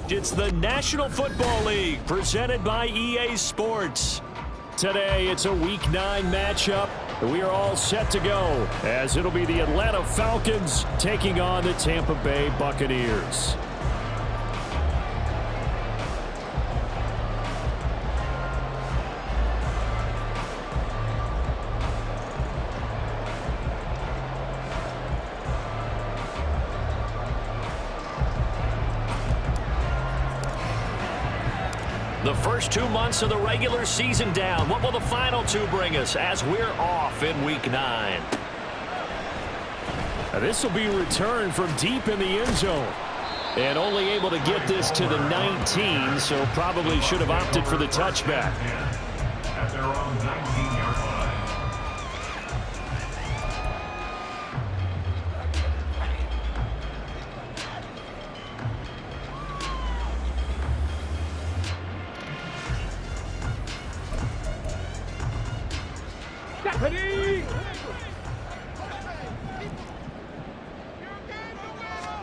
It's the National Football League presented by EA Sports. Today, it's a Week 9 matchup. We are all set to go as it'll be the Atlanta Falcons taking on the Tampa Bay Buccaneers. The first 2 months of the regular season down. What will the final 2 bring us as we're off in Week 9? This will be returned from deep in the end zone. And only able to get this to the 19, so probably should have opted for the touchback. At their own 19-yard line.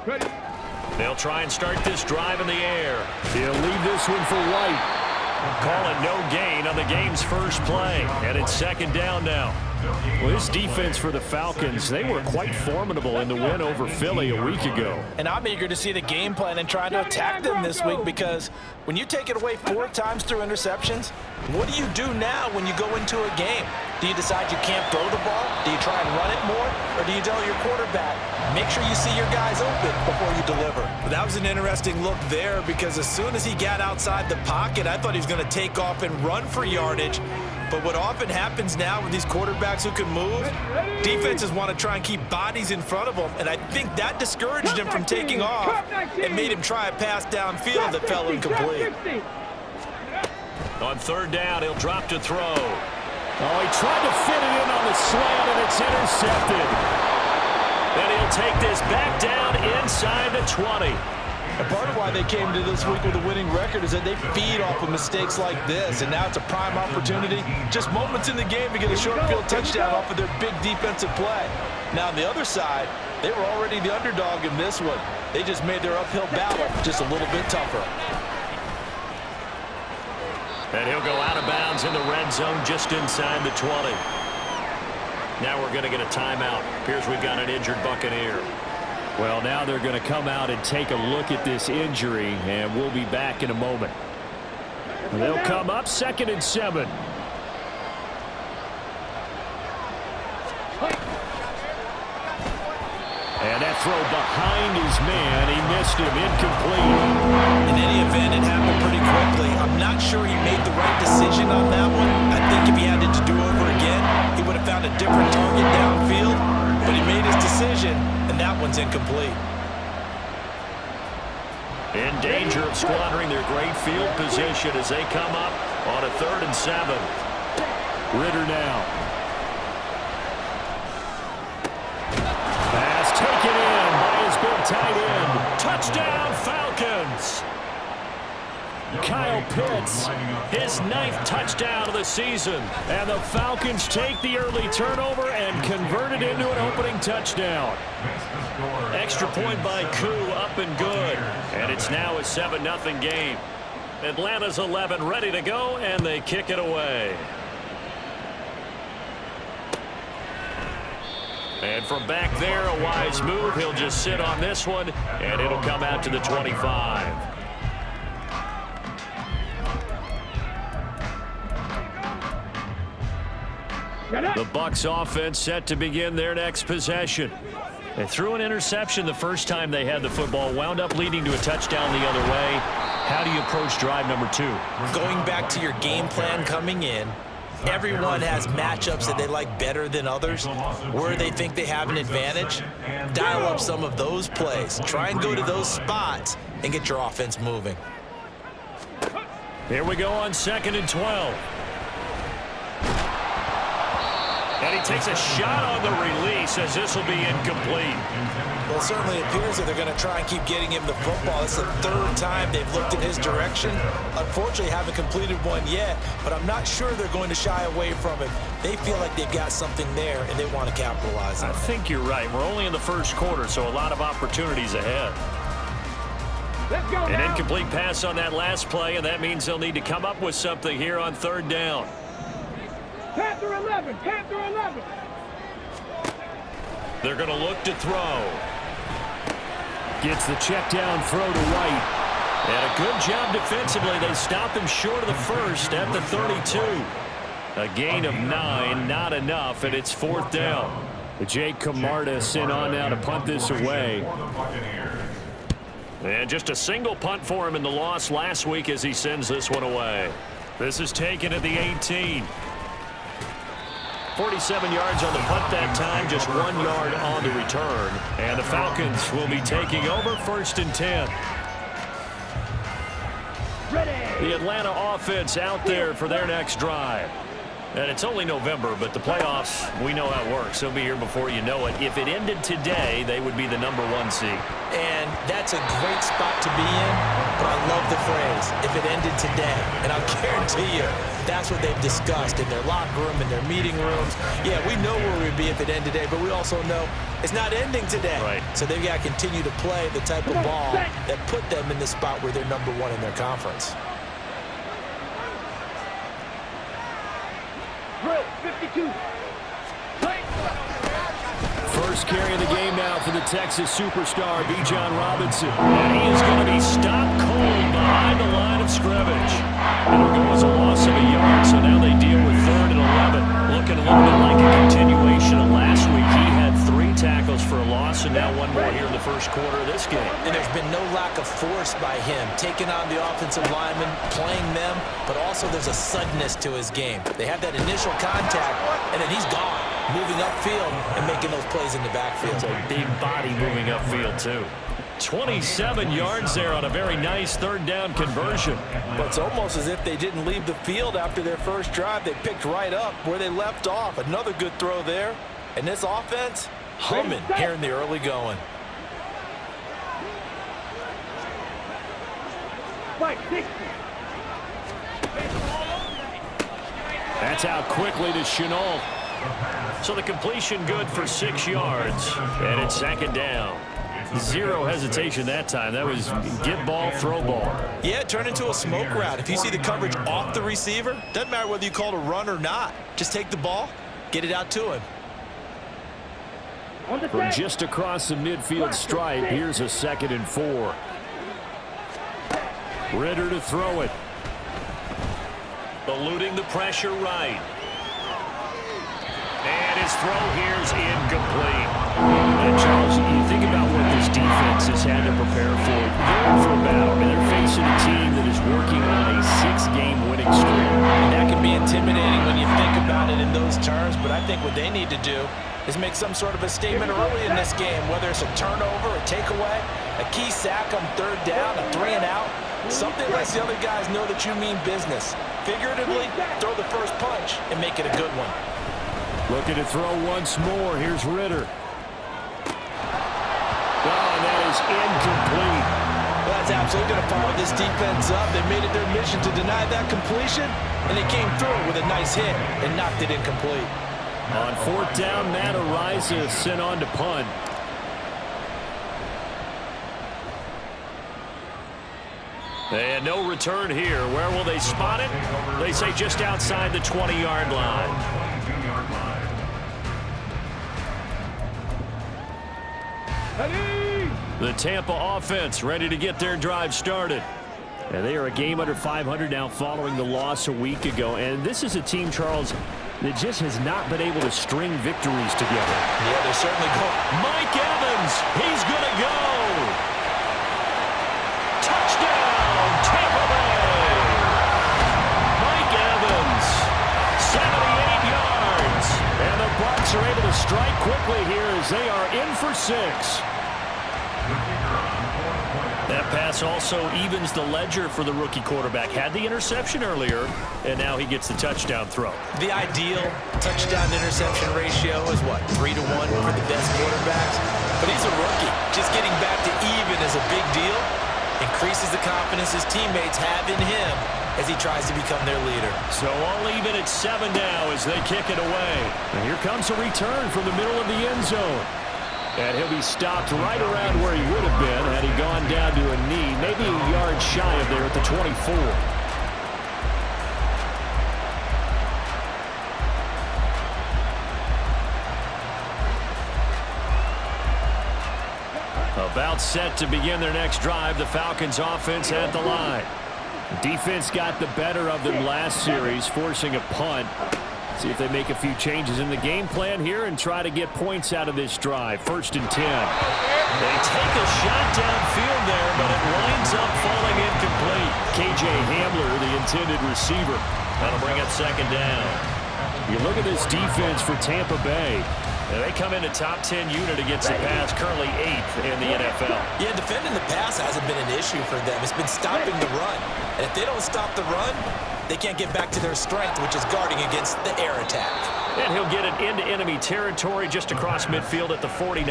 Ready. They'll try and start this drive in the air. He'll leave this one for White. Call it no gain on the game's first play. And it's second down now. Well, this defense for the Falcons, they were quite formidable in the win over Philly a week ago. And I'm eager to see the game plan and try to attack them this week, because when you take it away 4 times through interceptions, what do you do now when you go into a game? Do you decide you can't throw the ball? Do you try and run it more? Or do you tell your quarterback, make sure you see your guys open before you deliver? That was an interesting look there, because as soon as he got outside the pocket, I thought he was going to take off and run for yardage. But what often happens now with these quarterbacks who can move, defenses want to try and keep bodies in front of them, and I think that discouraged him from taking off and made him try a pass downfield that fell incomplete. On third down, he'll drop to throw. Oh, he tried to fit it in on the slant, and it's intercepted. Then he'll take this back down inside the 20. And part of why they came to this week with a winning record is that they feed off of mistakes like this, and now it's a prime opportunity, just moments in the game, to get a short field touchdown off of their big defensive play. Now on the other side, they were already the underdog in this one. They just made their uphill battle just a little bit tougher. And he'll go out of bounds in the red zone just inside the 20. Now we're going to get a timeout. Appears we've got an injured Buccaneer. Well, now they're going to come out and take a look at this injury, and we'll be back in a moment. They'll come up 2nd and 7. And that throw behind his man, he missed him, incomplete. In any event, it happened pretty quickly. I'm not sure he made the right decision on that one. I think if he had it to do over again, he would have found a different target downfield. But he made his decision, and that one's incomplete. In danger of squandering their great field position as they come up on a 3rd and 7. Ritter now. Pass taken in by his big tight end. Touchdown, Falcons! Kyle Pitts, his 9th touchdown of the season. And the Falcons take the early turnover and convert it into an opening touchdown. Extra point by Koo, up and good. And it's now a 7-0 game. Atlanta's 11 ready to go, and they kick it away. And from back there, a wise move. He'll just sit on this one, and it'll come out to the 25. The Bucs offense set to begin their next possession. They threw an interception the first time they had the football, wound up leading to a touchdown the other way. How do you approach drive number 2? Going back to your game plan coming in, everyone has matchups that they like better than others, where they think they have an advantage. Dial up some of those plays. Try and go to those spots and get your offense moving. Here we go on 2nd and 12. And he takes a shot on the release as this will be incomplete. Well, it certainly appears that they're going to try and keep getting him the football. It's the 3rd time they've looked in his direction. Unfortunately, haven't completed one yet, but I'm not sure they're going to shy away from it. They feel like they've got something there, and they want to capitalize on it. I think you're right. We're only in the first quarter, so a lot of opportunities ahead. An incomplete pass on that last play, and that means they'll need to come up with something here on third down. Panther 11, Panther 11. They're going to look to throw. Gets the check down throw to White. And a good job defensively. They stop him short of the first at the 32. A gain of 9, not enough, and it's fourth down. Jake Camarda sent on now to punt this away. And just a single punt for him in the loss last week as he sends this one away. This is taken at the 18. 47 yards on the punt that time, just 1 yard on the return. And the Falcons will be taking over first and 10. The Atlanta offense out there for their next drive. And it's only November, but the playoffs, we know how it works. They'll be here before you know it. If it ended today, they would be the #1 seed. And that's a great spot to be in, but I love the phrase, if it ended today. And I'll guarantee you, that's what they've discussed in their locker room, in their meeting rooms. Yeah, we know where we'd be if it ended today, but we also know it's not ending today. Right. So they've got to continue to play the type of ball that put them in the spot where they're #1 in their conference. 52. First carry of the game now for the Texas superstar, Bijan Robinson. And he is going to be stopped cold behind the line of scrimmage. It'll go as a loss of a yard, so now they deal with 3rd and 11. Looking a little bit like a continuation of last week. He had 3 tackles for a loss, and now 1 more here in the first quarter of this game. And there's been no lack of force by him, taking on the offensive linemen, playing them, but also there's a suddenness to his game. They have that initial contact, and then he's gone, moving upfield and making those plays in the backfield. It's a big body moving upfield, too. 27 yards there on a very nice 3rd down conversion. But it's almost as if they didn't leave the field after their first drive. They picked right up where they left off. Another good throw there. And this offense, humming here in the early going. That's out quickly to Chenault. So the completion good for 6 yards, and it's 2nd down. 0 hesitation that time. That was get ball, throw ball. Yeah, it turned into a smoke route. If you see the coverage off the receiver, doesn't matter whether you call it a run or not. Just take the ball, get it out to him. From just across the midfield stripe, here's a 2nd and 4. Ritter to throw it. Eluding the pressure right. And his throw here is incomplete. And Charles, you think about what this defense has had to prepare for. They're in for a battle, and they're facing a team that is working on a 6-game winning streak. And that can be intimidating when you think about it in those terms, but I think what they need to do is make some sort of a statement early in this game, whether it's a turnover, a takeaway, a key sack on 3rd down, a 3 and out. Something lets the other guys know that you mean business. Figuratively, throw the first punch and make it a good one. Looking to throw once more. Here's Ritter. Oh, and that is incomplete. Well, that's absolutely going to fire this defense up. They made it their mission to deny that completion, and they came through with a nice hit and knocked it incomplete. On 4th down, Matt Ariza sent on to punt. And no return here. Where will they spot it? They say just outside the 20-yard line. The Tampa offense ready to get their drive started. And they are a game under 500 now following the loss a week ago. And this is a team, Charles, that just has not been able to string victories together. Yeah, they're certainly going. Mike Evans, he's going to go. Touchdown, Tampa Bay. Mike Evans, 78 yards. And the Bucs are able to strike quickly here as they are in for 6. That pass also evens the ledger for the rookie quarterback. Had the interception earlier, and now he gets the touchdown throw. The ideal touchdown-interception ratio is, what, 3 to 1 for the best quarterbacks? But he's a rookie. Just getting back to even is a big deal. Increases the confidence his teammates have in him as he tries to become their leader. So all even at 7 now as they kick it away. And here comes a return from the middle of the end zone. And he'll be stopped right around where he would have been had he gone down to a knee. Maybe shy of there at the 24. About set to begin their next drive. The Falcons offense at the line. Defense got the better of them last series, forcing a punt. See if they make a few changes in the game plan here and try to get points out of this drive. 1st and 10. They take a shot downfield there, but it winds up falling incomplete. KJ Hamler, the intended receiver. That'll bring up 2nd down. You look at this defense for Tampa Bay. They come in a top 10 unit against the pass, currently 8th in the NFL. Yeah, defending the pass hasn't been an issue for them. It's been stopping the run. And if they don't stop the run, they can't get back to their strength, which is guarding against the air attack. And he'll get it into enemy territory just across midfield at the 49.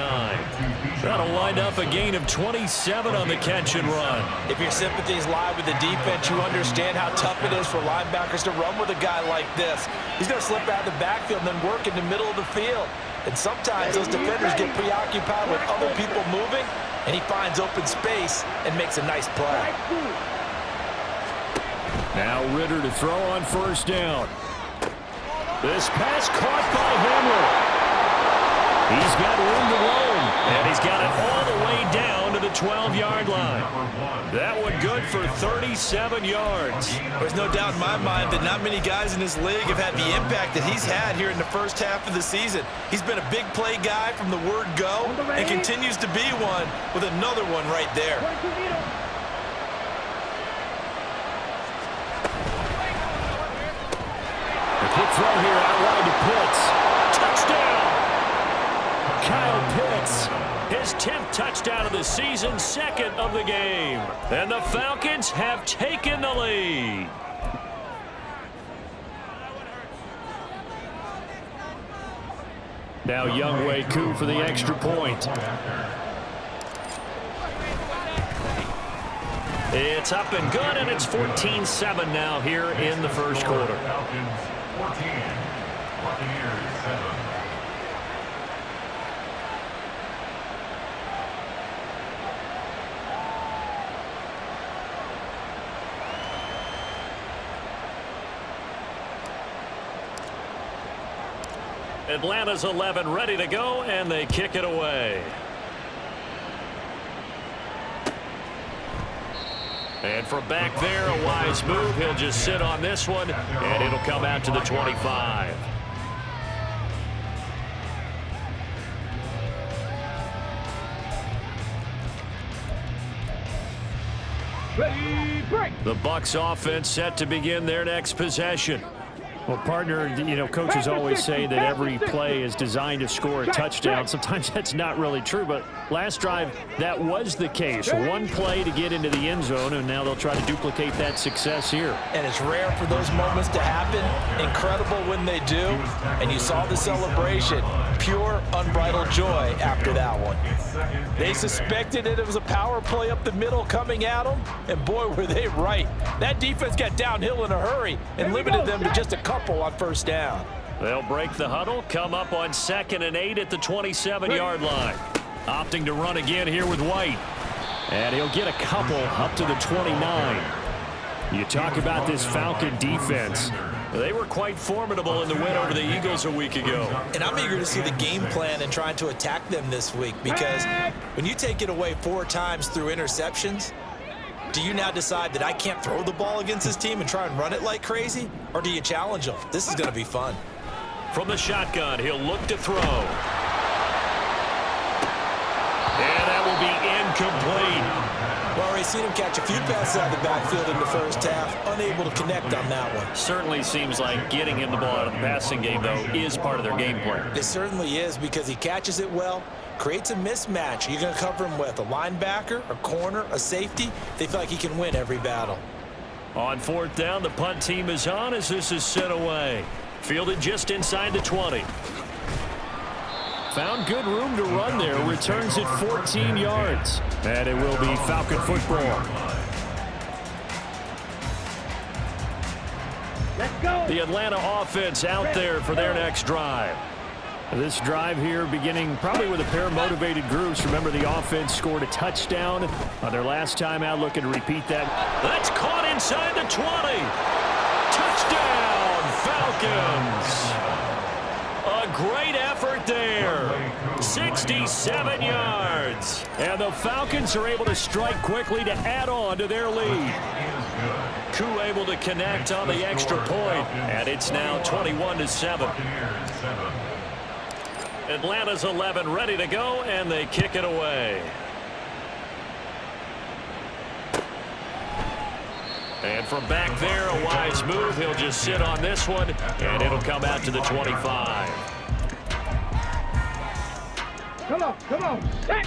That'll wind up a gain of 27 on the catch and run. If your sympathies lie with the defense, you understand how tough it is for linebackers to run with a guy like this. He's going to slip out of the backfield and then work in the middle of the field. And sometimes those defenders get preoccupied with other people moving, and he finds open space and makes a nice play. Now Ritter to throw on 1st down. This pass caught by Hamler. He's got room to roam, and he's got it all the way down to the 12-yard line. That one good for 37 yards. There's no doubt in my mind that not many guys in this league have had the impact that he's had here in the first half of the season. He's been a big play guy from the word go and continues to be one with another one right there. Quick throw here out wide to Pitts. Touchdown! Kyle Pitts, his 10th touchdown of the season, 2nd of the game. And the Falcons have taken the lead. Now Younghoe Koo for the extra point. It's up and good, and it's 14-7 now here in the first quarter. 14, Buccaneers 7. Atlanta's 11 ready to go, and they kick it away. And from back there, a wise move. He'll just sit on this one, and it'll come out to the 25. Ready, break. The Bucs offense set to begin their next possession. Well, partner, you know, coaches always say that every play is designed to score a touchdown. Sometimes that's not really true, but last drive, that was the case. One play to get into the end zone, and now they'll try to duplicate that success here. And it's rare for those moments to happen. Incredible when they do. And you saw the celebration. Pure, unbridled joy after that one. They suspected that it was a power play up the middle coming at them, and boy, were they right. That defense got downhill in a hurry and limited them to just a couple on 1st down. They'll break the huddle, come up on 2nd and 8 at the 27-yard line. Opting to run again here with White. And he'll get a couple up to the 29. You talk about this Falcon defense. They were quite formidable in the win over the Eagles a week ago. And I'm eager to see the game plan and trying to attack them this week, because when you take it away 4 times through interceptions, do you now decide that I can't throw the ball against this team and try and run it like crazy? Or do you challenge them? This is going to be fun. From the shotgun, he'll look to throw. And that will be incomplete. Well, already seen him catch a few passes out of the backfield in the first half, unable to connect on that one. Certainly seems like getting him the ball out of the passing game, though, is part of their game plan. It certainly is, because he catches it well, creates a mismatch. You're going to cover him with a linebacker, a corner, a safety. They feel like he can win every battle. On 4th down, the punt team is on as this is sent away. Fielded just inside the 20. Found good room to run there. Returns it 14 yards. And it will be Falcon football. Let's go. The Atlanta offense out there for their next drive. This drive here beginning probably with a pair of motivated groups. Remember, the offense scored a touchdown on their last time out, looking to repeat that. That's caught inside the 20. Touchdown, Falcons. A great effort there. 67 yards. And the Falcons are able to strike quickly to add on to their lead. Koo able to connect on the extra point, and it's now 21-7. Atlanta's 11 ready to go, and they kick it away. And from back there, a wise move. He'll just sit on this one, and it'll come out to the 25. Come on, set.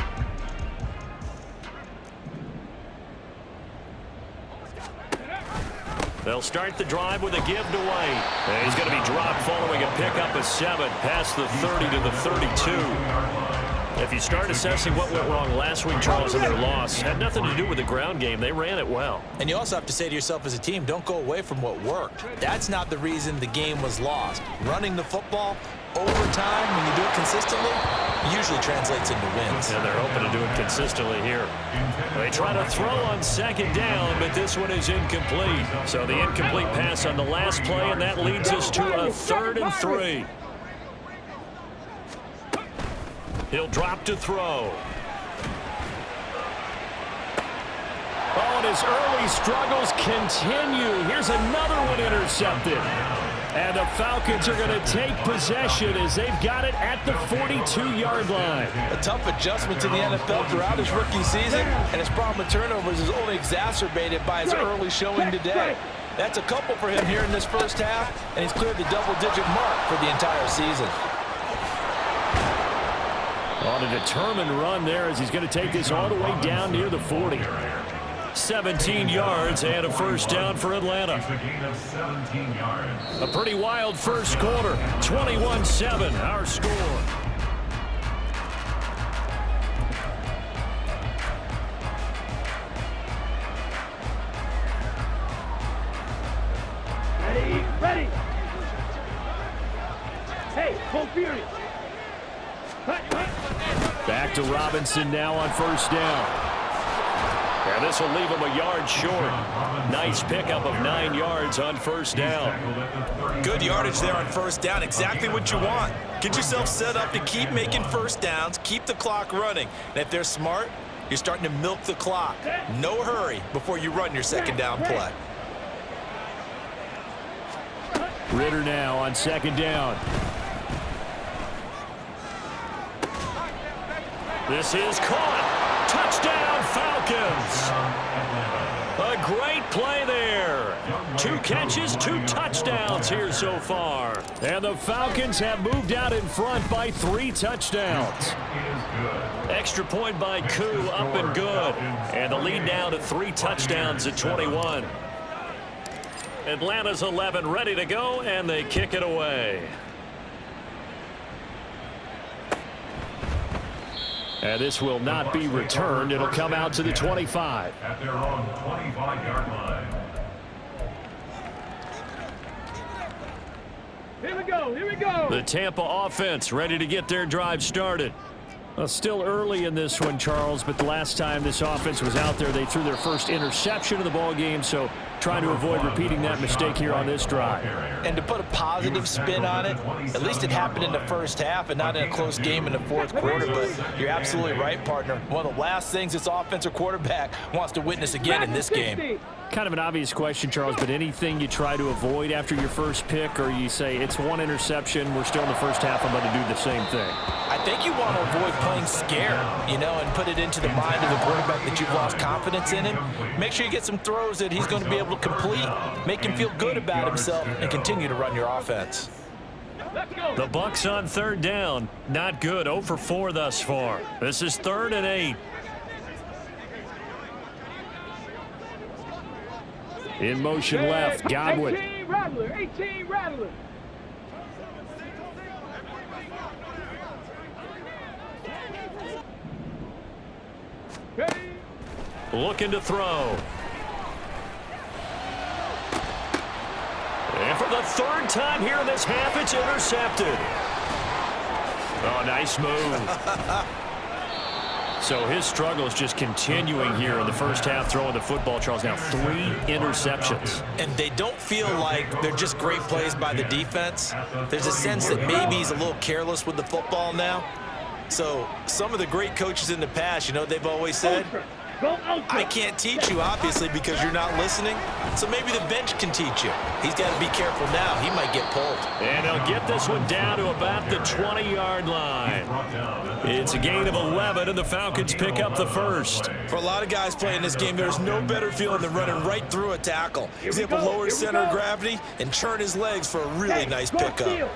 They'll start the drive with a give away. And he's going to be dropped following a pickup of 7 past the 30 to the 32. If you start assessing what went wrong last week, Charles, in their loss, had nothing to do with the ground game. They ran it well. And you also have to say to yourself as a team, don't go away from what worked. That's not the reason the game was lost. Running the football over time, when you do it consistently, usually translates into wins. And they're hoping to do it consistently here. They try to throw on second down, but this one is incomplete. So the incomplete pass on the last play, and that leads us to a 3rd and 3. He'll drop to throw. Oh, and his early struggles continue. Here's another one intercepted. And the Falcons are going to take possession as they've got it at the 42-yard line. A tough adjustment to the NFL throughout his rookie season, and his problem with turnovers is only exacerbated by his early showing today. That's a couple for him here in this first half, and he's cleared the double-digit mark for the entire season. On a determined run there as he's going to take this all the way down near the 40. 17 yards and a first down for Atlanta. A pretty wild first quarter. 21-7, our score. Ready. Hey, full fury. Back to Robinson now on first down. And this will leave him a yard short. Nice pickup of 9 yards on first down. Good yardage there on first down. Exactly what you want. Get yourself set up to keep making first downs, keep the clock running. And if they're smart, you're starting to milk the clock. No hurry before you run your second down play. Ritter now on second down. This is caught. Touchdown, Falcons. A great play there. 2 catches, 2 touchdowns here so far. And the Falcons have moved out in front by 3 touchdowns. Extra point by Koo, up and good. And the lead now to 3 touchdowns at 21. Atlanta's 11 ready to go, and they kick it away. And this will not be returned. It'll come out to the 25. At their own 25-yard line. Here we go. The Tampa offense ready to get their drive started. Well, still early in this one, Charles, but the last time this offense was out there, they threw their first interception of the ball game, so trying to avoid repeating that mistake here on this drive. And to put a positive spin on it, at least it happened in the first half and not in a close game in the fourth quarter, but you're absolutely right, partner. One of the last things this offensive quarterback wants to witness again in this game. Kind of an obvious question, Charles, but anything you try to avoid after your first pick, or you say it's 1 interception, we're still in the first half, I'm going to do the same thing? I think you want to avoid playing scared, and put it into the mind of the quarterback that you've lost confidence in him. Make sure you get some throws that he's going to be able to complete, make him feel good about himself, and continue to run your offense. The Bucs on third down. Not good. 0 for 4 thus far. This is 3rd and 8. In motion left, Godwin. 18 Rattler. Looking to throw. And for the 3rd time here in this half, it's intercepted. Oh, nice move. So his struggle is just continuing here in the first half, throwing the football, Charles. Now 3 interceptions. And they don't feel like they're just great plays by the defense. There's a sense that maybe he's a little careless with the football now. So some of the great coaches in the past, you know, they've always said, I can't teach you, obviously, because you're not listening. So maybe the bench can teach you. He's got to be careful now. He might get pulled. And they'll get this one down to about the 20-yard line. It's a gain of 11, and the Falcons pick up the first. For a lot of guys playing this game, there's no better feeling than running right through a tackle. He's able to lower his center of gravity and churn his legs for a really nice pickup.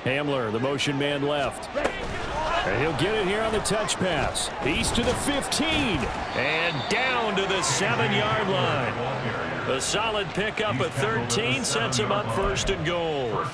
Hamler, the motion man left. And he'll get it here on the touch pass. He's to the 15. And down to the 7-yard line. A solid pickup at 13 sets him up 1st and goal.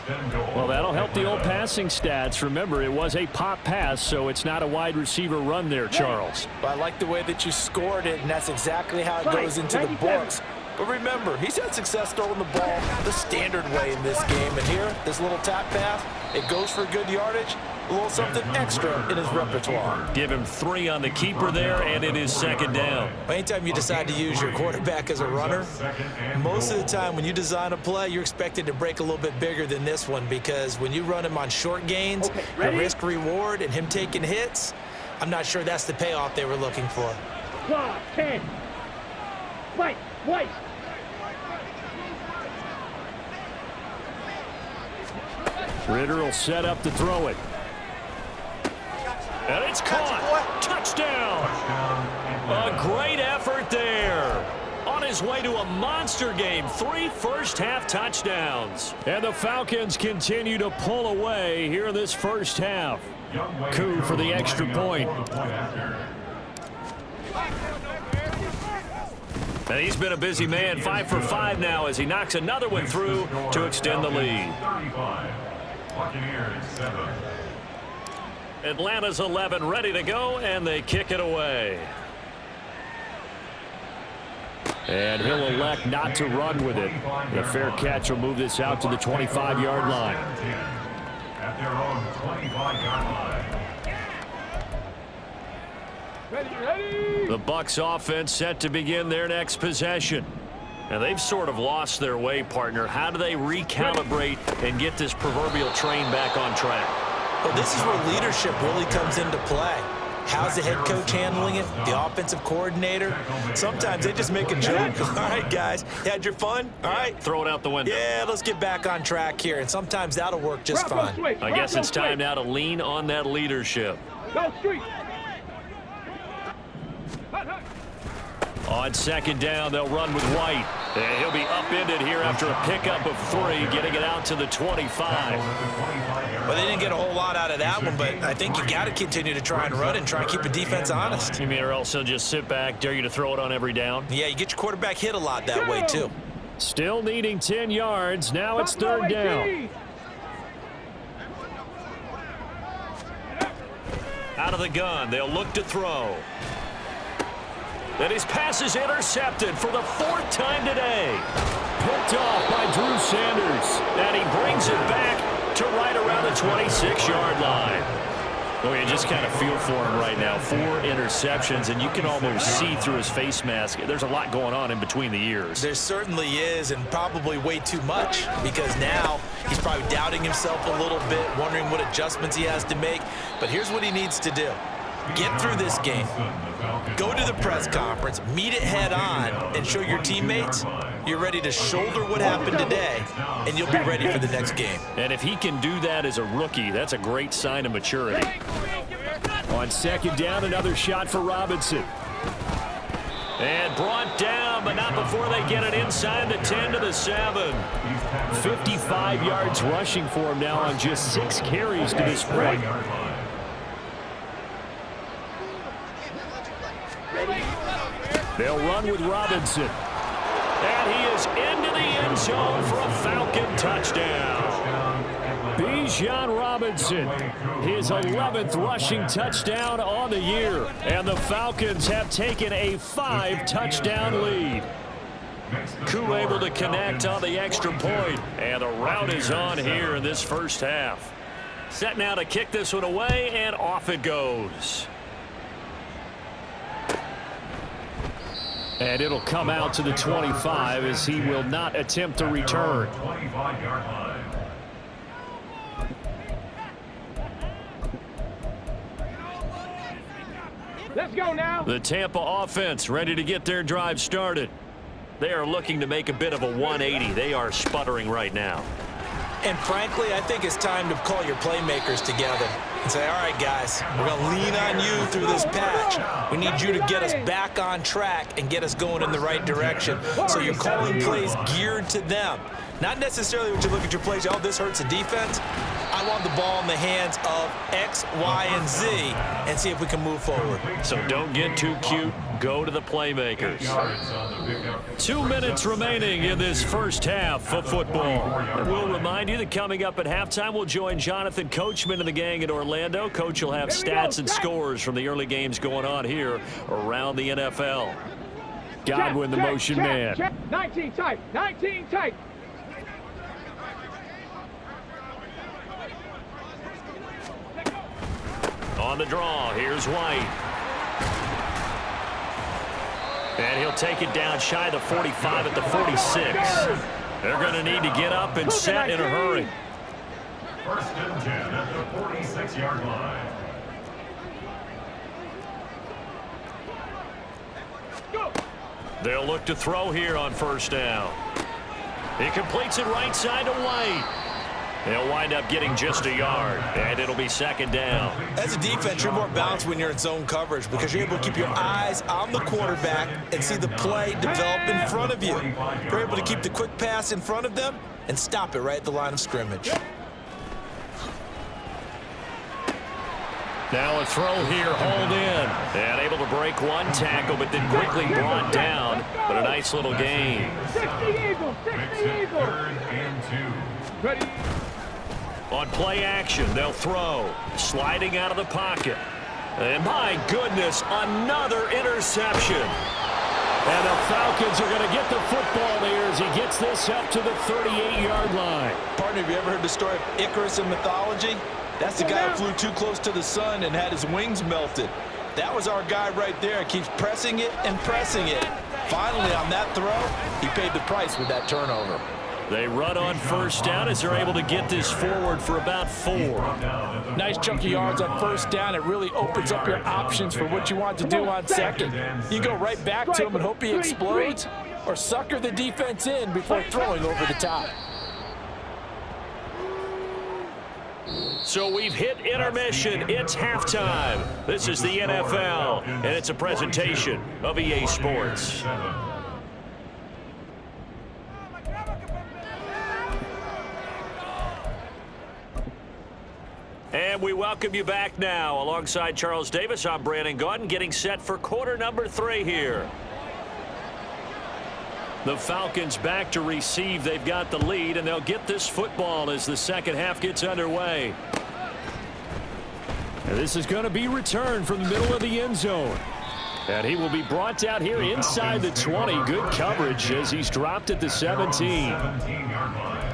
Well, that'll help the old passing stats. Remember, it was a pop pass, so it's not a wide receiver run there, Charles. Well, I like the way that you scored it, and that's exactly how it goes into the books. But remember, he's had success throwing the ball the standard way in this game. And here, this little tap pass, it goes for good yardage, a little something extra in his repertoire. Give him 3 on the keeper there, and it is 2nd down. Anytime you decide to use your quarterback as a runner, most of the time when you design a play, you're expected to break a little bit bigger than this one, because when you run him on short gains, the risk-reward and him taking hits, I'm not sure that's the payoff they were looking for. Clock, 10. White, white. Ritter will set up to throw it. And it's caught. Touchdown. A great effort there. On his way to a monster game. 3 first-half touchdowns. And the Falcons continue to pull away here in this first half. Coup for the extra point. And he's been a busy man. 5 for 5 now as he knocks another one through to extend the lead. Buccaneers 7. Atlanta's 11 ready to go, and they kick it away. And he'll elect not to run with it. The fair catch will move this out to the 25-yard line. At their own 25-yard line. Ready. The Bucs offense set to begin their next possession. And they've sort of lost their way, partner. How do they recalibrate and get this proverbial train back on track? Well, this is where leadership really comes into play. How's the head coach handling it? The offensive coordinator? Sometimes they just make a joke. All right, guys, you had your fun? All right. Throw it out the window. Yeah, let's get back on track here. And sometimes that'll work just fine. I guess it's time now to lean on that leadership. Go street. On 2nd down, they'll run with White. And he'll be upended here after a pickup of 3, getting it out to the 25. Well, they didn't get a whole lot out of that one, but I think you got to continue to try and run and try and keep the defense honest. You mean, or else he'll just sit back, dare you to throw it on every down? Yeah, you get your quarterback hit a lot that way, too. Still needing 10 yards. Now it's 3rd down. Out of the gun, they'll look to throw. And his pass is intercepted for the 4th time today. Picked off by Drew Sanders. And he brings it back to right around the 26-yard line. Oh, you just kind of feel for him right now. 4 interceptions, and you can almost see through his face mask. There's a lot going on in between the ears. There certainly is, and probably way too much, because now he's probably doubting himself a little bit, wondering what adjustments he has to make. But here's what he needs to do. Get through this game. Go to the press conference, meet it head on, and show your teammates you're ready to shoulder what happened today, and you'll be ready for the next game. And if he can do that as a rookie, that's a great sign of maturity. On 2nd down, another shot for Robinson. And brought down, but not before they get it inside the 10 to the 7. 55 yards rushing for him now on just 6 carries to this point. They'll run with Robinson. And he is into the end zone for a Falcon touchdown. Bijan Robinson, his 11th rushing touchdown on the year. And the Falcons have taken a 5-touchdown lead. Coup able to connect on the extra point. And the rout is on here in this first half. Set now to kick this one away, and off it goes. And it'll come out to the 25 as he will not attempt to return. 25-yard line. Let's go now. The Tampa offense ready to get their drive started. They are looking to make a bit of a 180. They are sputtering right now. And frankly, I think it's time to call your playmakers together and say, all right, guys, we're going to lean on you through this patch. We need you to get us back on track and get us going in the right direction. So you're calling plays geared to them. Not necessarily when you look at your plays, oh, this hurts the defense. I want the ball in the hands of X, Y, and Z and see if we can move forward. So don't get too cute. Go to the playmakers. 2 minutes remaining in this first half of football. And we'll remind you that coming up at halftime, we'll join Jonathan Coachman and the gang in Orlando. Coach will have stats and scores from the early games going on here around the NFL. Godwin, the motion man. 19 tight. 19 tight. On the draw, here's White. And he'll take it down shy of the 45 at the 46. They're going to need to get up and set in a hurry. First and 10 at the 46-yard line. They'll look to throw here on first down. He completes it right side to White. They'll wind up getting just a yard, and it'll be second down. As a defense, you're more balanced when you're in zone coverage because you're able to keep your eyes on the quarterback and see the play develop in front of you. You're able to keep the quick pass in front of them and stop it right at the line of scrimmage. Now a throw here, hauled in. And able to break one tackle, but then quickly brought down. But a nice little gain. 60 Eagles, 60 Eagles. Third and 2. Ready. On play action, they'll throw. Sliding out of the pocket. And my goodness, another interception. And the Falcons are going to get the football there as he gets this up to the 38-yard line. Partner, have you ever heard the story of Icarus in mythology? That's the guy who flew too close to the sun and had his wings melted. That was our guy right there. Keeps pressing it and pressing it. Finally, on that throw, he paid the price with that turnover. They run on first down as they're able to get this forward for about 4. Nice chunk of yards on first down. It really opens up your options for what you want to do on second. You go right back to him and hope he explodes, or sucker the defense in before throwing over the top. So we've hit intermission. It's halftime. This is the NFL, and it's a presentation of EA Sports. And we welcome you back now. Alongside Charles Davis, I'm Brandon Gaudin, getting set for quarter number 3 here. The Falcons back to receive. They've got the lead, and they'll get this football as the second half gets underway. And this is going to be returned from the middle of the end zone. And he will be brought down here inside the 20. Good coverage as he's dropped at the 17. 17-yard line.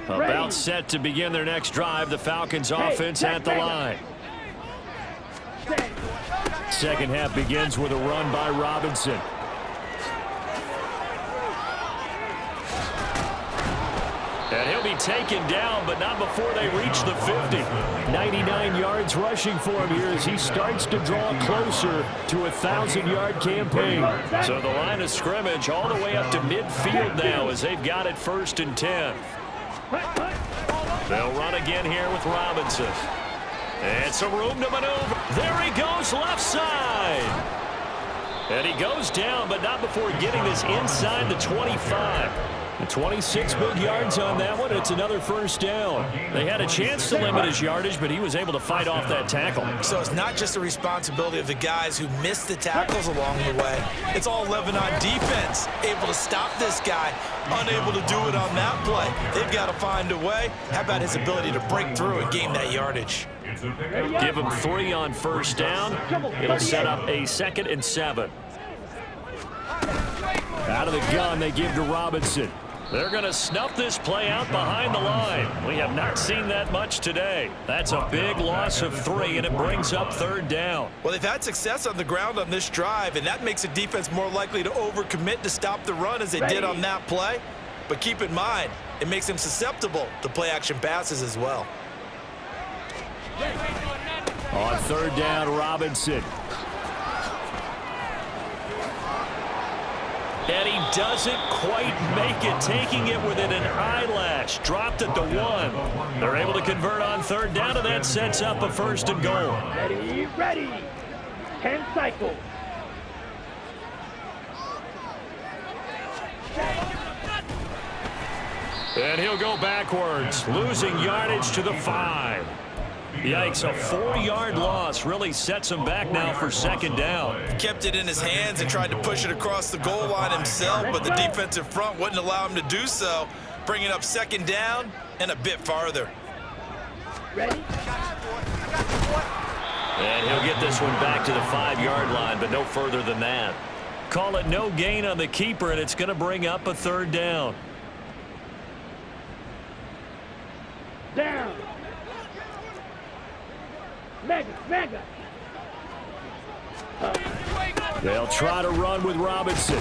About set to begin their next drive. The Falcons offense at the line. Second half begins with a run by Robinson. And he'll be taken down, but not before they reach the 50. 99 yards rushing for him here as he starts to draw closer to a 1,000-yard campaign. So the line of scrimmage all the way up to midfield now as they've got it first and 10. They'll run again here with Robinson. And some room to maneuver. There he goes, left side. And he goes down, but not before getting this inside the 25. 26 big yards on that one. It's another first down. They had a chance to limit his yardage, but he was able to fight off that tackle. So it's not just the responsibility of the guys who missed the tackles along the way. It's all 11 on defense, able to stop this guy, unable to do it on that play. They've got to find a way. How about his ability to break through and gain that yardage? Give him 3 on first down. It'll set up a 2nd and 7. Out of the gun, they give to Robinson. They're going to snuff this play out behind the line. We have not seen that much today. That's a big loss of 3, and it brings up 3rd down. Well, they've had success on the ground on this drive, and that makes the defense more likely to overcommit to stop the run as they did on that play. But keep in mind, it makes them susceptible to play-action passes as well. On 3rd down, Robinson. And he doesn't quite make it, taking it within an eyelash. Dropped at the 1. They're able to convert on 3rd down, and that sets up a 1st and goal. Ready, ready. 10 cycles. And he'll go backwards, losing yardage to the 5. Yikes, a 4-yard loss really sets him back now for 2nd down. He kept it in his hands and tried to push it across the goal line himself, but the defensive front wouldn't allow him to do so, bringing up 2nd down and a bit farther. Ready? And he'll get this one back to the 5-yard line, but no further than that. Call it no gain on the keeper, and it's going to bring up a 3rd down. Down. Mega. They'll try to run with Robinson.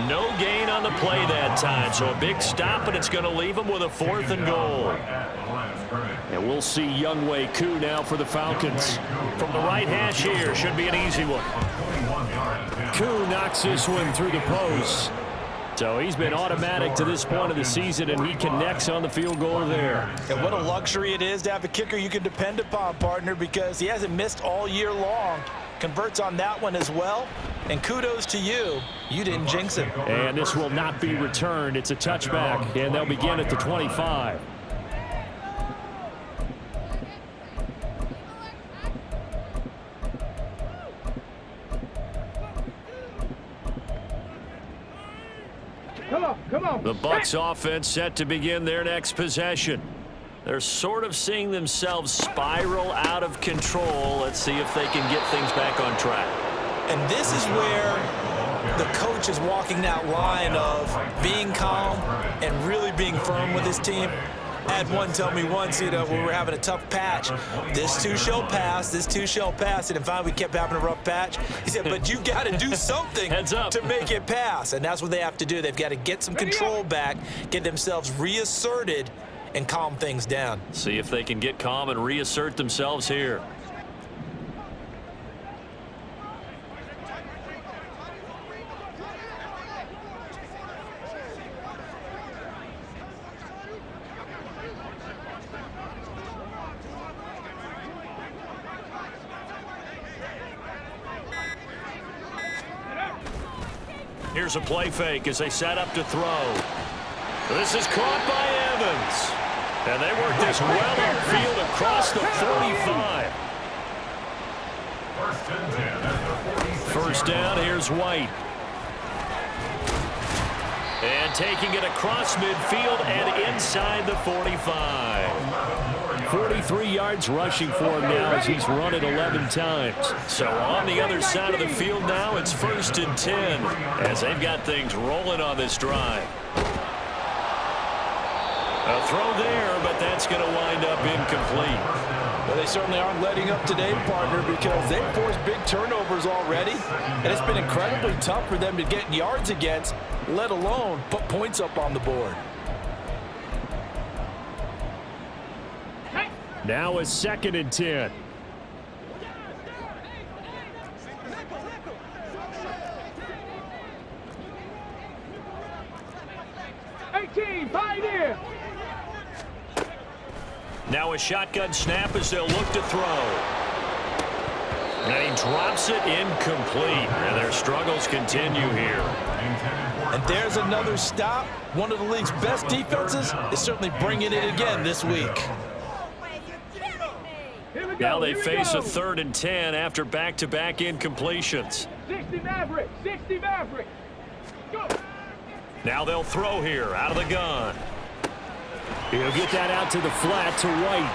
No gain on the play that time, so a big stop, and it's going to leave them with a 4th and goal. And we'll see Younghoe Koo now for the Falcons. From the right hash here, should be an easy one. Koo knocks this one through the post. So he's been automatic to this point of the season, and he connects on the field goal there. And what a luxury it is to have a kicker you can depend upon, partner, because he hasn't missed all year long. Converts on that one as well. And kudos to you. You didn't jinx him. And this will not be returned. It's a touchback, and they'll begin at the 25. Come on. The Bucs offense set to begin their next possession. They're sort of seeing themselves spiral out of control. Let's see if they can get things back on track. And this is where the coach is walking that line of being calm and really being firm with his team. I had one tell me once, when we were having a tough patch, this too shall pass, this too shall pass. And finally, we kept having a rough patch. He said, but you got to do something to make it pass. And that's what they have to do. They've got to get some control back, get themselves reasserted, and calm things down. See if they can get calm and reassert themselves here. Here's a play fake as they set up to throw. This is caught by Evans. And they work this well upfield across the 45. First down, here's White. And taking it across midfield and inside the 45. 43 yards rushing for him now as he's run it 11 times. So on the other side of the field now, it's 1st and 10 as they've got things rolling on this drive. A throw there, but that's going to wind up incomplete. Well, they certainly aren't letting up today, partner, because they've forced big turnovers already, and it's been incredibly tough for them to get yards against, let alone put points up on the board. Now a 2nd and 10. Pioneer. Now a shotgun snap as they'll look to throw. And he drops it incomplete. And their struggles continue here. And there's another stop. One of the league's best defenses is certainly bringing it again this week. Now they face a 3rd and 10 after back-to-back incompletions. 60 Maverick. 60 Maverick. Go. Now they'll throw here out of the gun. He'll get that out to the flat to White.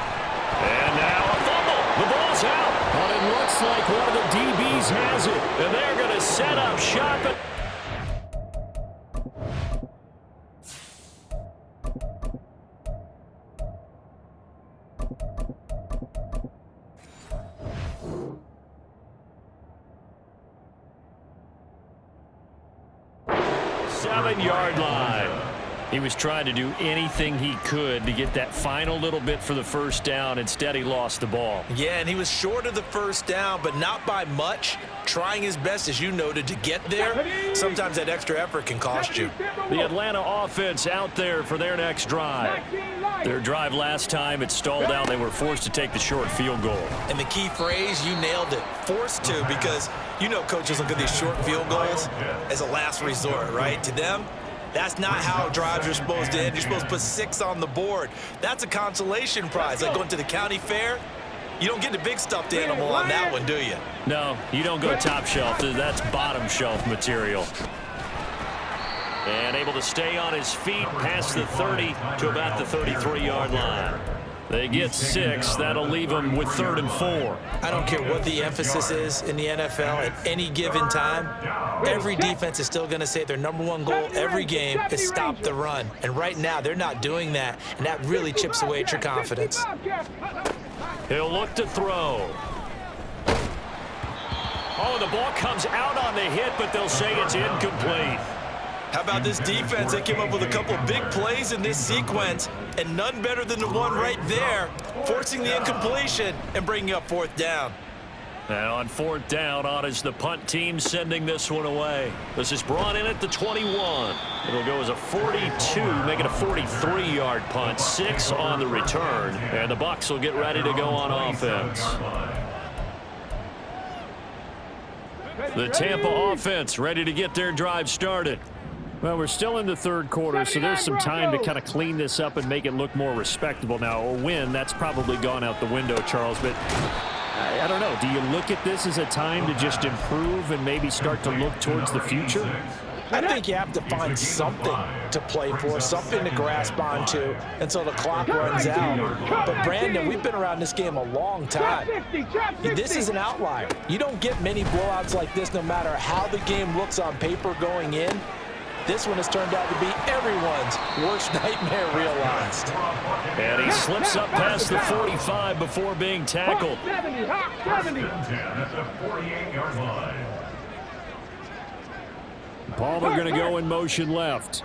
And now a fumble. The ball's out. But it looks like one of the DBs has it. And they're going to set up shop. Seven-yard line. He was trying to do anything he could to get that final little bit for the first down. Instead, he lost the ball. Yeah, and he was short of the first down, but not by much. Trying his best, as you noted, to get there. Sometimes that extra effort can cost you. The Atlanta offense out there for their next drive. Their drive last time, it stalled out. They were forced to take the short field goal. And the key phrase, you nailed it. Forced to, because you know coaches look at these short field goals as a last resort, right? To them, that's not how drives are supposed to end. You're supposed to put 6 on the board. That's a consolation prize. Like going to the county fair, you don't get the big stuffed animal on that one, do you? No, you don't go top shelf. That's bottom shelf material. And able to stay on his feet past the 30 to about the 33-yard line. They get 6. That'll leave them with 3rd and 4. I don't care what the emphasis is in the NFL at any given time. Every defense is still going to say their #1 goal every game is stop the run. And right now, they're not doing that, and that really chips away at your confidence. He'll look to throw. Oh, the ball comes out on the hit, but they'll say it's incomplete. How about this defense? They came up with a couple of big plays in this sequence, and none better than the one right there, forcing the incompletion and bringing up 4th down. Now on 4th down, on is the punt team sending this one away. This is brought in at the 21. It'll go as a 42, make it a 43-yard punt, 6 on the return, and the Bucs will get ready to go on offense. The Tampa offense ready to get their drive started. Well, we're still in the 3rd quarter, so there's some time to kind of clean this up and make it look more respectable. Now, a win, that's probably gone out the window, Charles, but I don't know. Do you look at this as a time to just improve and maybe start to look towards the future? I think you have to find something to play for, something to grasp onto until the clock runs out. But, Brandon, we've been around this game a long time. This is an outlier. You don't get many blowouts like this no matter how the game looks on paper going in. This one has turned out to be everyone's worst nightmare realized. And he slips up past the 45 before being tackled. 70, 70. At the 48-yard line. Palmer going to go in motion left.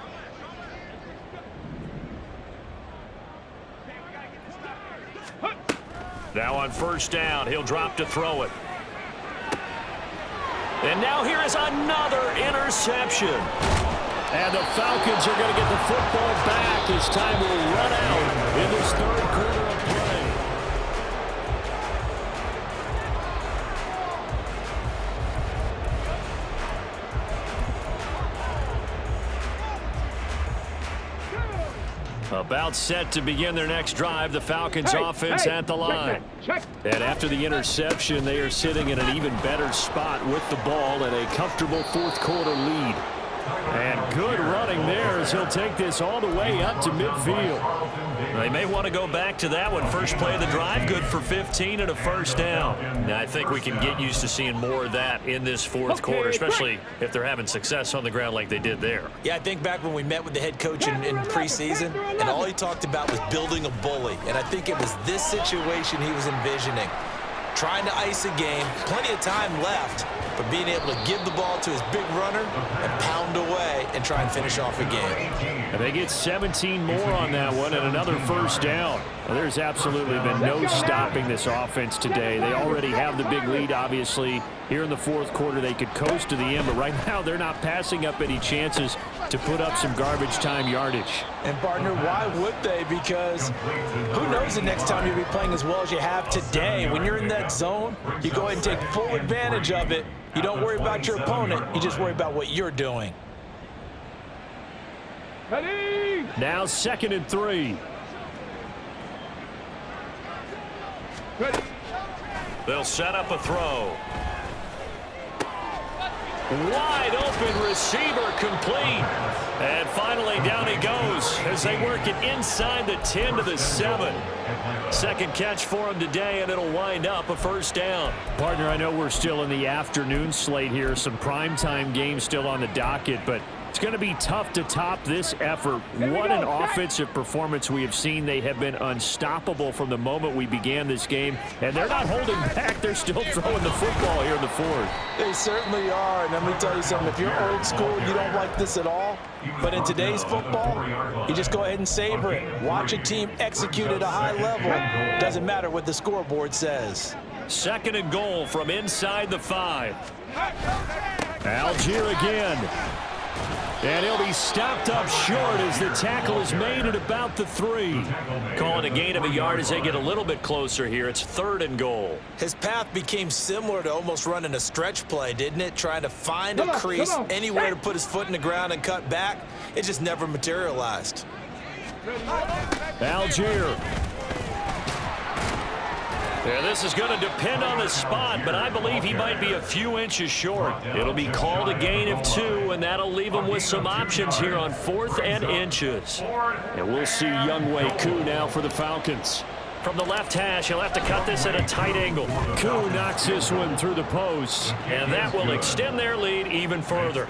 Now on 1st down, he'll drop to throw it. And now here is another interception. And the Falcons are going to get the football back as time will run out in this 3rd quarter of play. About set to begin their next drive, the Falcons offense at the line. And after the interception, they are sitting in an even better spot with the ball and a comfortable 4th quarter lead. And good running there as he'll take this all the way up to midfield. They may want to go back to that one. First play of the drive, good for 15 and a 1st down. Now, I think we can get used to seeing more of that in this 4th quarter, especially if they're having success on the ground like they did there. Yeah, I think back when we met with the head coach in preseason, and all he talked about was building a bully. And I think it was this situation he was envisioning. Trying to ice a game, plenty of time left, but being able to give the ball to his big runner and pound away and try and finish off a game. And they get 17 more on that one and another 1st down. Well, there's absolutely been no stopping this offense today. They already have the big lead, obviously. Here in the 4th quarter, they could coast to the end, but right now they're not passing up any chances to put up some garbage time yardage. And, partner, why would they? Because who knows the next time you'll be playing as well as you have today. When you're in that zone, you go ahead and take full advantage of it. You don't worry about your opponent. You just worry about what you're doing. Now 2nd and 3. They'll set up a throw. Wide open receiver complete. And finally down he goes as they work it inside the 10 to the 7. Second catch for him today, and it'll wind up a first down. Partner, I know we're still in the afternoon slate here. Some primetime games still on the docket, but it's going to be tough to top this effort. What an offensive performance we have seen. They have been unstoppable from the moment we began this game, and they're not holding back. They're still throwing the football here in the fourth. They certainly are, and let me tell you something. If you're old school, you don't like this at all. But in today's football, you just go ahead and savor it. Watch a team execute at a high level. Doesn't matter what the scoreboard says. Second and goal from inside the 5. Algier again. And he'll be stopped up short as the tackle is made at about the 3. Calling a gain of a yard as they get a little bit closer here. It's third and goal. His path became similar to almost running a stretch play, didn't it? Trying to find a crease, anywhere to put his foot in the ground and cut back. It just never materialized. Algier. Yeah, this is going to depend on the spot, but I believe he might be a few inches short. It'll be called a gain of 2, and that'll leave him with some options here on 4th and inches. And we'll see Younghoe Koo now for the Falcons. From the left hash, he'll have to cut this at a tight angle. Koo knocks this one through the posts, and that will extend their lead even further.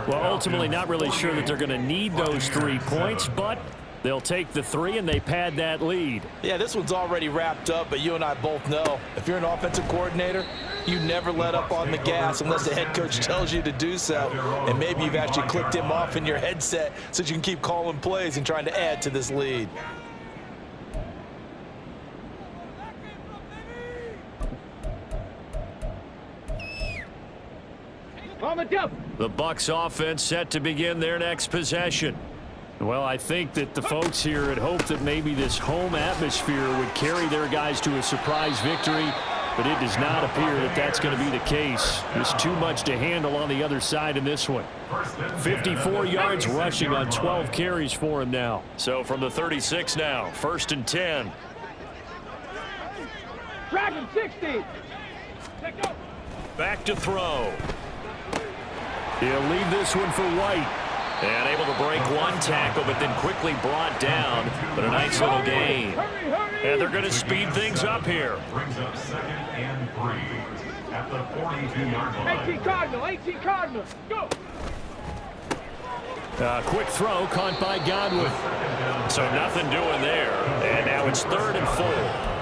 Well, ultimately not really sure that they're going to need those 3 points, but they'll take the 3, and they pad that lead. Yeah, this one's already wrapped up, but you and I both know if you're an offensive coordinator, you never let up on the gas unless the head coach tells you to do so. And maybe you've actually clicked him off in your headset so you can keep calling plays and trying to add to this lead. The Bucs offense set to begin their next possession. Well, I think that the folks here had hoped that maybe this home atmosphere would carry their guys to a surprise victory, but it does not appear that that's going to be the case. There's too much to handle on the other side in this one. 54 yards rushing on 12 carries for him now. So from the 36 now, 1st and 10. Dragon 60. Back to throw. He'll leave this one for White. And able to break one tackle, but then quickly brought down. But a nice little gain. And they're going to speed things up here. Brings up 2nd and 3 at the 42-yard line. 18 Cardinal, 18 Cardinal. Go. Quick throw caught by Godwin. So nothing doing there. And now it's 3rd and 4.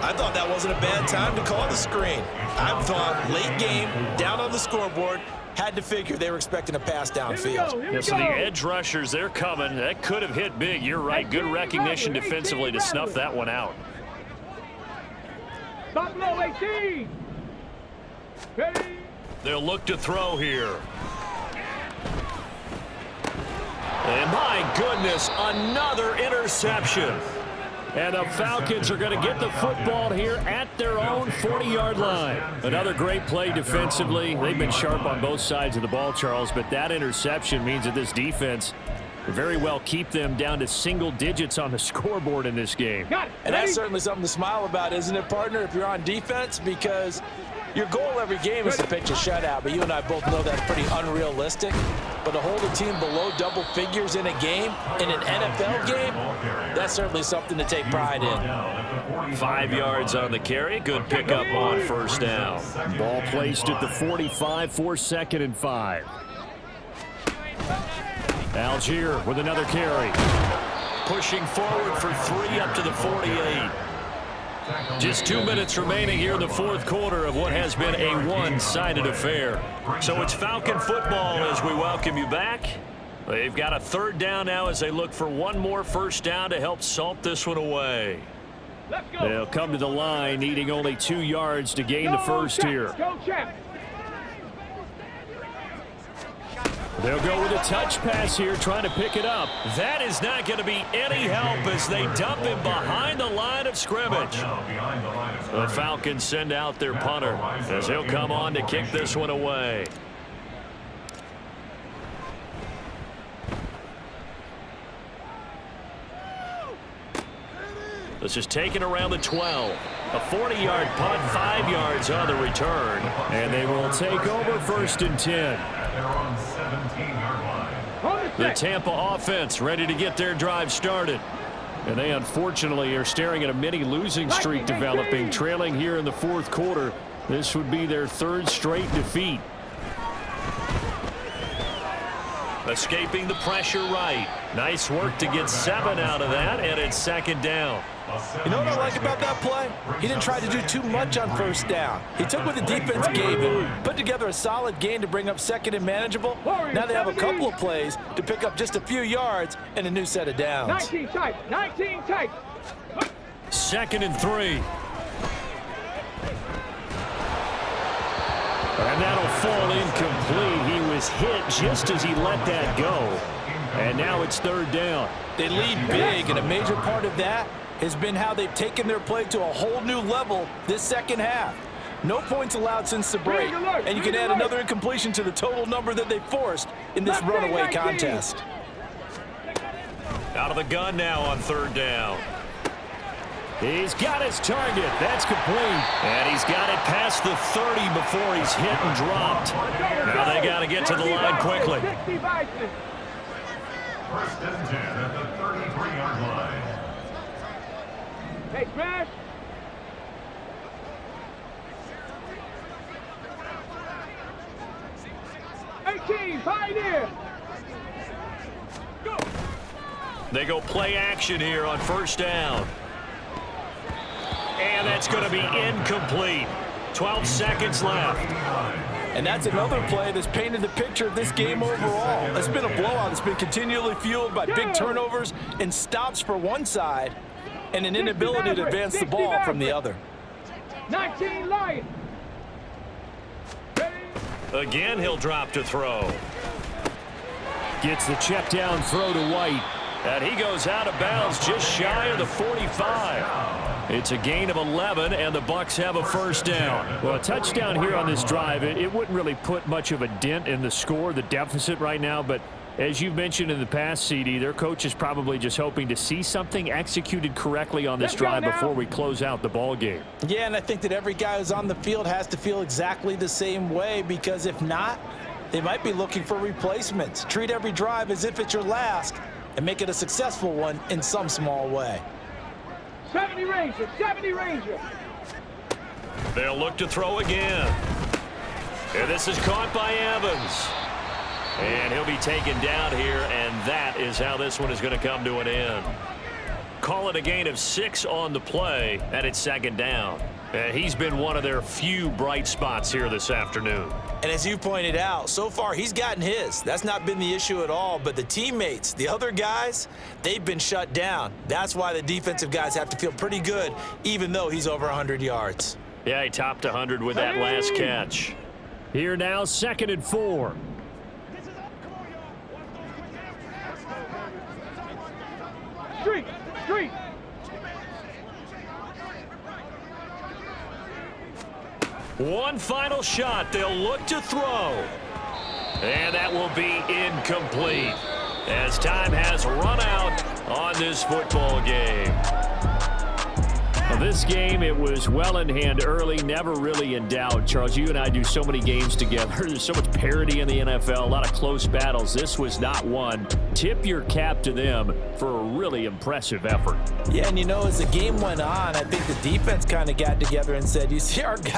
I thought that wasn't a bad time to call the screen. I thought late game, down on the scoreboard, had to figure they were expecting a pass downfield. Yeah, so the edge rushers, they're coming. That could have hit big. You're right. Good recognition defensively to snuff that one out. Stop low, 18. Ready. They'll look to throw here. And my goodness, another interception. And the Falcons are going to get the football here at their own 40-yard line. Another great play defensively. They've been sharp on both sides of the ball, Charles, but that interception means that this defense will very well keep them down to single digits on the scoreboard in this game. And that's certainly something to smile about, isn't it, partner, if you're on defense? Because your goal every game is to pitch a shutout, but you and I both know that's pretty unrealistic. But to hold a team below double figures in a game, in an NFL game, that's certainly something to take pride in. 5 yards on the carry. Good pickup on 1st down. Ball placed at the 45 for 2nd and 5. Algier with another carry. Pushing forward for 3 up to the 48. Just 2 minutes remaining here in the 4th quarter of what has been a one-sided affair. So it's Falcon football as we welcome you back. They've got a 3rd down now as they look for one more 1st down to help salt this one away. They'll come to the line needing only 2 yards to gain the 1st here. They'll go with a touch pass here, trying to pick it up. That is not going to be any help as they dump him behind the line of scrimmage. The Falcons send out their punter as he'll come on to kick this one away. This is taken around the 12. A 40-yard punt, 5 yards on the return. And they will take over 1st and 10. They're on 17-yard line. The Tampa offense ready to get their drive started. And they unfortunately are staring at a mini losing streak developing, trailing here in the 4th quarter. This would be their 3rd straight defeat. Escaping the pressure right. Nice work to get 7 out of that, and it's 2nd down. You know what I like about that play? He didn't try to do too much on 1st down. He took what the defense gave him, put together a solid gain to bring up 2nd and manageable. Now they have a couple of plays to pick up just a few yards and a new set of downs. 19 tight, 19 tight. 2nd and 3. And that'll fall incomplete. He was hit just as he let that go. And now it's 3rd down. They lead big, and a major part of that has been how they've taken their play to a whole new level this 2nd half. No points allowed since the break, and you can add another incompletion to the total number that they forced in this runaway contest. Out of the gun now on 3rd down. He's got his target. That's complete. And he's got it past the 30 before he's hit and dropped. Now they got to get to the line quickly. 1st and 10 at the 33-yard line. Hey, smash. Pioneer. Go. They go play action here on 1st down. And that's going to be incomplete. 12 seconds left. And that's another play that's painted the picture of this game overall. It's been a blowout. It's been continually fueled by big turnovers and stops for one side and an inability to advance the ball from the other. 19 Lions. Again, he'll drop to throw. Gets the check down throw to White. And he goes out of bounds just shy of the 45. It's a gain of 11, and the Bucs have a 1st down. Well, a touchdown here on this drive, it wouldn't really put much of a dent in the score, the deficit right now. But as you've mentioned in the past, CD, their coach is probably just hoping to see something executed correctly on this drive before we close out the ball game. Yeah, and I think that every guy who's on the field has to feel exactly the same way, because if not, they might be looking for replacements. Treat every drive as if it's your last and make it a successful one in some small way. 70 Ranger, 70 Ranger. They'll look to throw again. And this is caught by Evans. And he'll be taken down here, and that is how this one is going to come to an end. Call it a gain of 6 on the play, and it's 2nd down. And he's been one of their few bright spots here this afternoon. And as you pointed out, so far he's gotten his. That's not been the issue at all. But the teammates, the other guys, they've been shut down. That's why the defensive guys have to feel pretty good, even though he's over 100 yards. Yeah, he topped 100 with that last catch. Here now, 2nd and 4. Street, street. One final shot. They'll look to throw. And that will be incomplete as time has run out on this football game. Now, this game, it was well in hand early, never really in doubt. Charles, you and I do so many games together. There's so much parity in the NFL, a lot of close battles. This was not one. Tip your cap to them for a really impressive effort. Yeah, and you know, as the game went on, I think the defense kind of got together and said, you see our guys